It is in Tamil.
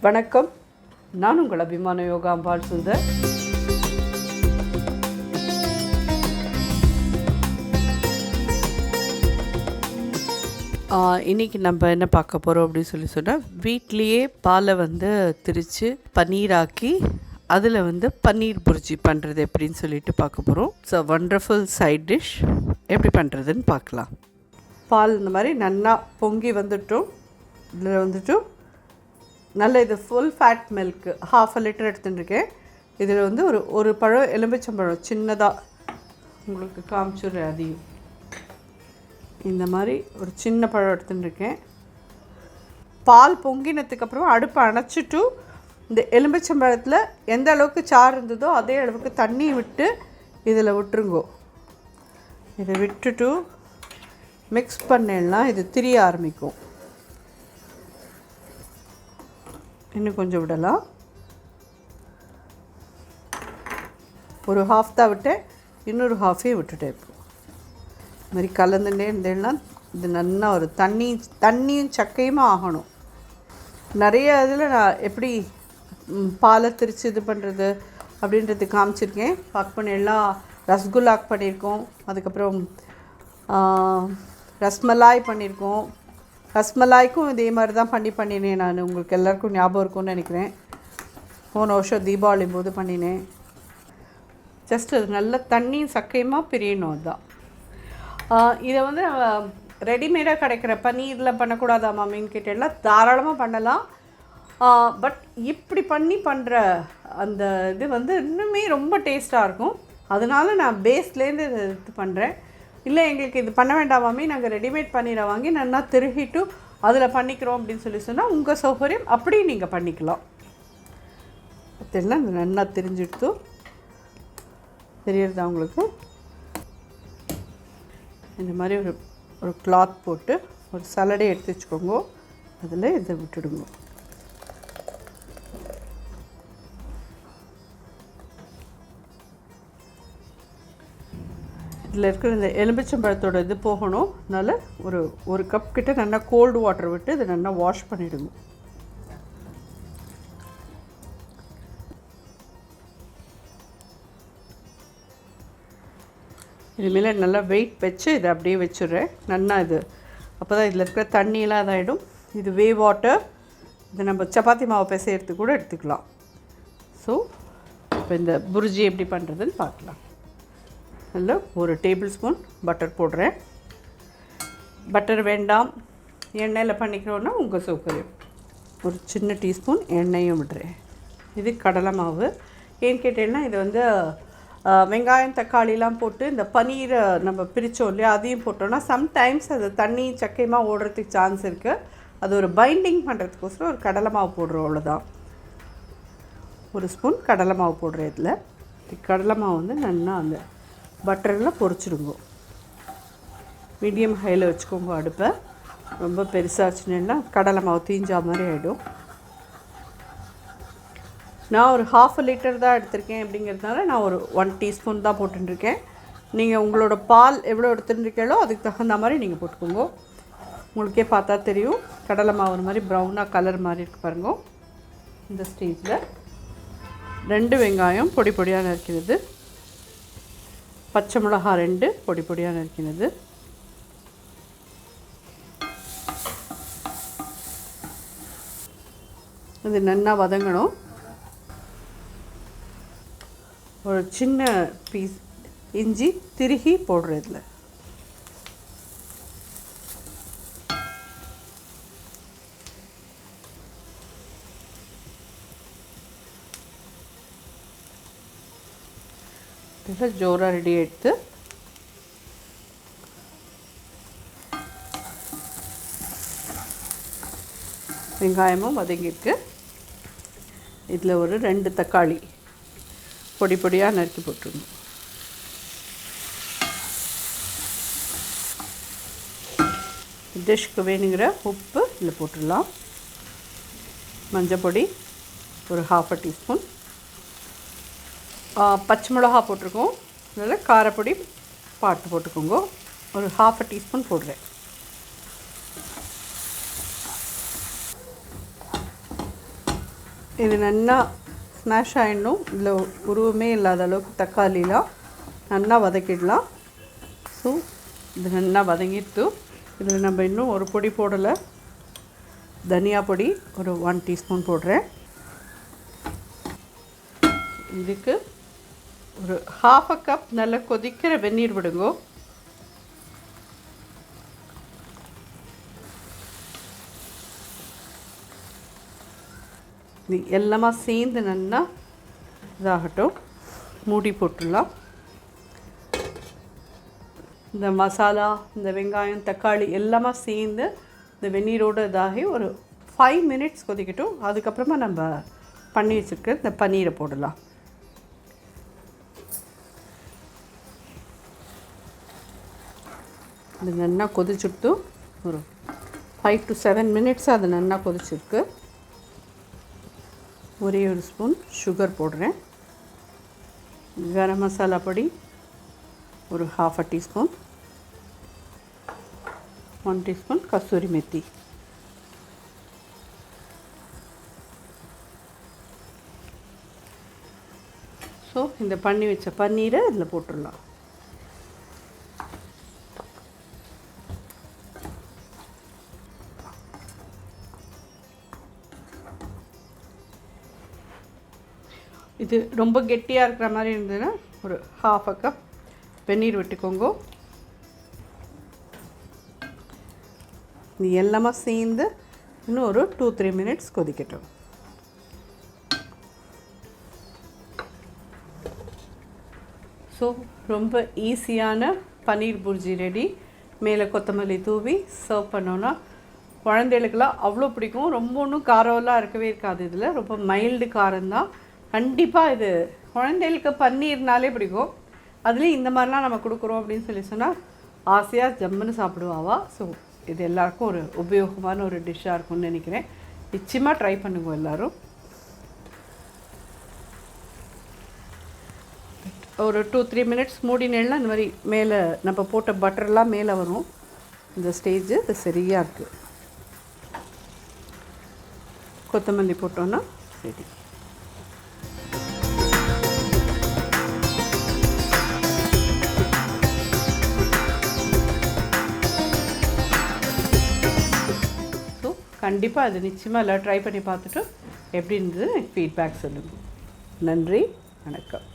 வணக்கம், நான் உங்கள் அபிமான யோகாம்பால் சுந்தர். இன்றைக்கி நம்ம என்ன பார்க்க போகிறோம் அப்படின்னு சொன்னால், வீட்லேயே பாலை திரித்து பன்னீராக்கி அதில் பன்னீர் புர்ஜி பண்ணுறது எப்படின்னு சொல்லிட்டு பார்க்க போகிறோம். ஸோ வண்டர்ஃபுல் சைட் டிஷ் எப்படி பண்ணுறதுன்னு பார்க்கலாம். பால் இந்த மாதிரி நல்லா பொங்கி வந்துட்டும், இதில் நல்ல இது ஃபுல் ஃபேட் மில்க்கு 1/2 லிட்டர் எடுத்துட்டுருக்கேன். இதில் ஒரு பழம் எலும்பிச்சம்பழம் சின்னதாக உங்களுக்கு காமிச்சுடுறேன். அதையும் இந்த மாதிரி ஒரு சின்ன பழம் எடுத்துட்டுருக்கேன். பால் பொங்கினதுக்கப்புறம் அடுப்பை அணைச்சிட்டு இந்த எலும்பிச்சம்பழத்தில் எந்த அளவுக்கு சாறு இருந்ததோ அதே அளவுக்கு தண்ணி விட்டு இதில் விட்டுருங்கோ. இதை விட்டுட்டு மிக்ஸ் பண்ணேன்னா இது திரிய ஆரம்பிக்கும். இன்னும் கொஞ்சம் விடலாம். ஒரு ஹாஃப் தான் விட்டேன், இன்னொரு ஹாஃபையும் விட்டுட்டேன். இப்போ இது மாதிரி கலந்துட்டே இருந்தேன்னா இது நல்லா ஒரு தண்ணியும் சக்கையுமா ஆகணும். நிறைய இதில் நான் எப்படி பாலை திரித்து இது பண்ணுறது அப்படின்றது காமிச்சிருக்கேன். பாக் பண்ணி எல்லாம் ரசகுல்லாக் பண்ணியிருக்கோம், அதுக்கப்புறம் ரஸ்மலாய் பண்ணியிருக்கோம். ரஸ்மலாய்க்கும் இதே மாதிரி தான் பண்ணினேன் நான். உங்களுக்கு எல்லாருக்கும் ஞாபகம் இருக்கும்னு நினைக்கிறேன். போன வருஷம் தீபாவளி போது பண்ணினேன். ஜஸ்ட் அது நல்ல தண்ணியும் சக்கையுமா பிரியணும். அதுதான் இதை ரெடிமேடாக கிடைக்கிற பன்னீரில் பண்ணக்கூடாதா மாமின்னு கேட்டேன்னா தாராளமாக பண்ணலாம். பட் இப்படி பண்ணுற அந்த இது இன்னுமே ரொம்ப டேஸ்ட்டாக இருக்கும். அதனால நான் பேஸ்லேருந்து இது பண்ணுறேன். இல்லை எங்களுக்கு இது பண்ண வேண்டாமாமே, நாங்கள் ரெடிமேட் பன்னீரை வாங்கி நல்லா திருகிட்டு அதில் பண்ணிக்கிறோம் அப்படின்னு சொன்னால் உங்கள் சௌகரியம் அப்படி நீங்கள் பண்ணிக்கலாம். அதெல்லாம் நல்லா தெரிஞ்சுடுத்து தெரியறதா உங்களுக்கு. இந்த மாதிரி ஒரு கிளாத் போட்டு ஒரு சலடை எடுத்து வச்சுக்கோங்க. அதில் இதை விட்டுடுங்க. இதில் இருக்கிற இந்த எலும்பிச்சம்பழத்தோட இது போகணும். அதனால் ஒரு கப் கிட்ட நல்லா கோல்டு வாட்டர் விட்டு இதை நல்லா வாஷ் பண்ணிவிடுங்க. இதுமாரி நல்லா வெயிட் வச்சு இதை அப்படியே வச்சுடுறேன். நல்லா இது அப்போ தான் இதில் இருக்கிற தண்ணியெலாம் இதாகிடும். இது வே வாட்டர். இதை நம்ம சப்பாத்தி மாவு பிசையறதுக்கு கூட எடுத்துக்கலாம். ஸோ இப்போ இந்த புர்ஜி எப்படி பண்ணுறதுன்னு பார்க்கலாம். அதில் ஒரு டேபிள் ஸ்பூன் பட்டர் போடுறேன். பட்டர் வேண்டாம், எண்ணெயில் பண்ணிக்கிறோன்னா உங்கள் சௌகரியம். ஒரு சின்ன டீஸ்பூன் எண்ணெயும் விடுறேன். இது கடலை மாவு. ஏன்னு கேட்டேன்னா இது வெங்காயம் தக்காளிலாம் போட்டு இந்த பன்னீரை நம்ம பிரித்தோம் இல்லையா, அதையும் போட்டோன்னா சம்டைம்ஸ் அது தண்ணி சக்கையமாக ஓடுறதுக்கு சான்ஸ் இருக்குது. அது ஒரு பைண்டிங் பண்ணுறதுக்கோசரம் ஒரு கடலை மாவு போடுறோம், அவ்வளோதான். ஒரு ஸ்பூன் கடலை மாவு போடுறேன். இதில் கடலை மாவு நல்லா அந்த பட்டரில் பொரிச்சிடுங்க. மீடியம் ஹையில் வச்சுக்கோங்க அடுப்பை. ரொம்ப பெருசாச்சுன்னா கடலை மாவு தீஞ்சா மாதிரி ஆகிடும். நான் ஒரு 1/2 லிட்டர் தான் எடுத்திருக்கேன். அப்படிங்கிறதுனால நான் ஒரு 1 டீஸ்பூன் தான் போட்டுருக்கேன். நீங்கள் உங்களோட பால் எவ்வளோ எடுத்துருக்கீங்களோ அதுக்கு தகுந்த மாதிரி நீங்கள் போட்டுக்கோங்க. உங்களுக்கே பார்த்தா தெரியும் கடலை மாவு ஒரு மாதிரி ப்ரௌனாக கலர் மாதிரி இருக்குது பாருங்க. இந்த ஸ்டேஜில் 2 வெங்காயம் பொடி பொடியாக நறுக்கிறது, பச்சை மிளகா 2 பொடி பொடியாக நறுக்கினது, இது நல்லா வதங்கணும். ஒரு சின்ன பீஸ் இஞ்சி திருகி போடுறதுல ஜோரா ரெடி எடுத்து வெங்காயமும் வதங்கிருக்கு. இதில் ஒரு 2 தக்காளி பொடி பொடியாக நறுக்கி போட்டுருங்க. டிஷ்க்கு வேணுங்கிற உப்பு இதில் போட்டுடலாம். மஞ்சள் பொடி ஒரு 1/2 டீஸ்பூன், பச்சை மிளகா போட்டிருக்கோம். அதில் காரப்பொடி பார்த்து போட்டுக்கோங்க. ஒரு 1/2 டீஸ்பூன் போடுறேன். இது நல்லா ஸ்மாஷ் ஆகிடணும். இதில் உருவமே இல்லாத அளவுக்கு தக்காளிலாம் நல்லா வதக்கிடலாம். ஸோ இது நல்லா வதங்கிட்டு இதில் நம்ம இன்னும் ஒரு பொடி போடலை. தனியா பொடி ஒரு 1 டீஸ்பூன் போடுறேன். இதுக்கு ஒரு 1/2 கப் நல்லா கொதிக்கிற வெந்நீர் விடுங்கோ. இது எல்லாமே சேர்ந்து நல்லா இதாகட்டும். மூடி போட்டுடலாம். இந்த மசாலா, இந்த வெங்காயம், தக்காளி எல்லாமே சேர்ந்து இந்த வெந்நீரோடு இதாகி ஒரு 5 மினிட்ஸ் கொதிக்கட்டும். அதுக்கப்புறமா நம்ம பண்ணி வச்சுருக்க இந்த பன்னீரை போடலாம். இது நல்லா கொதிச்சுட்டு ஒரு 5 to 7 மினிட்ஸ் அது நல்லா கொதிச்சிருக்கு. ஒரே ஒரு ஸ்பூன் சுகர் போடுறேன். கரம் மசாலா பொடி ஒரு 1/2 teaspoon. 1 teaspoon kasuri methi. So இந்த பண்ணி வச்ச பன்னீரை இதில் போட்டுடலாம். இது ரொம்ப கெட்டியாக இருக்கிற மாதிரி இருந்ததுன்னா ஒரு 1/2 கப் வெந்நீர் விட்டுக்கோங்க. இது எல்லாமே சேர்ந்து இன்னும் ஒரு 2-3 மினிட்ஸ் கொதிக்கட்டும். ஸோ ரொம்ப ஈஸியான பன்னீர் புர்ஜி ரெடி. மேலே கொத்தமல்லி தூவி சர்வ் பண்ணோன்னா குழந்தைகளுக்கெல்லாம் அவ்வளோ பிடிக்கும். ரொம்ப ஒன்றும் காரம்லாம் இருக்கவே இருக்காது. இதில் ரொம்ப மைல்டு காரம்தான். கண்டிப்பாக இது குழந்தைகளுக்கு பன்னீர்னாலே பிடிக்கும். அதுலேயும் இந்த மாதிரிலாம் நம்ம கொடுக்குறோம் அப்படின்னு சொல்லி சொன்னால் ஆசையாக ஜம்முன்னு சாப்பிடுவாவா. ஸோ இது எல்லாருக்கும் ஒரு உபயோகமான ஒரு டிஷ்ஷாக இருக்கும்னு நினைக்கிறேன். நிச்சயமாக ட்ரை பண்ணுங்க எல்லோரும். ஒரு 2-3 மினிட்ஸ் மூடினேன்னா இந்த மாதிரி மேலே நம்ம போட்ட பட்டர்லாம் மேலே வரும். இந்த ஸ்டேஜு இது சரியாக இருக்குது. கொத்தமல்லி போட்டோன்னா சரி. ஸோ கண்டிப்பாக அது நிச்சயமாக எல்லாம் ட்ரை பண்ணி பார்த்துட்டு எப்படி இருந்தது எனக்கு ஃபீட்பேக் சொல்லுங்கள். நன்றி, வணக்கம்.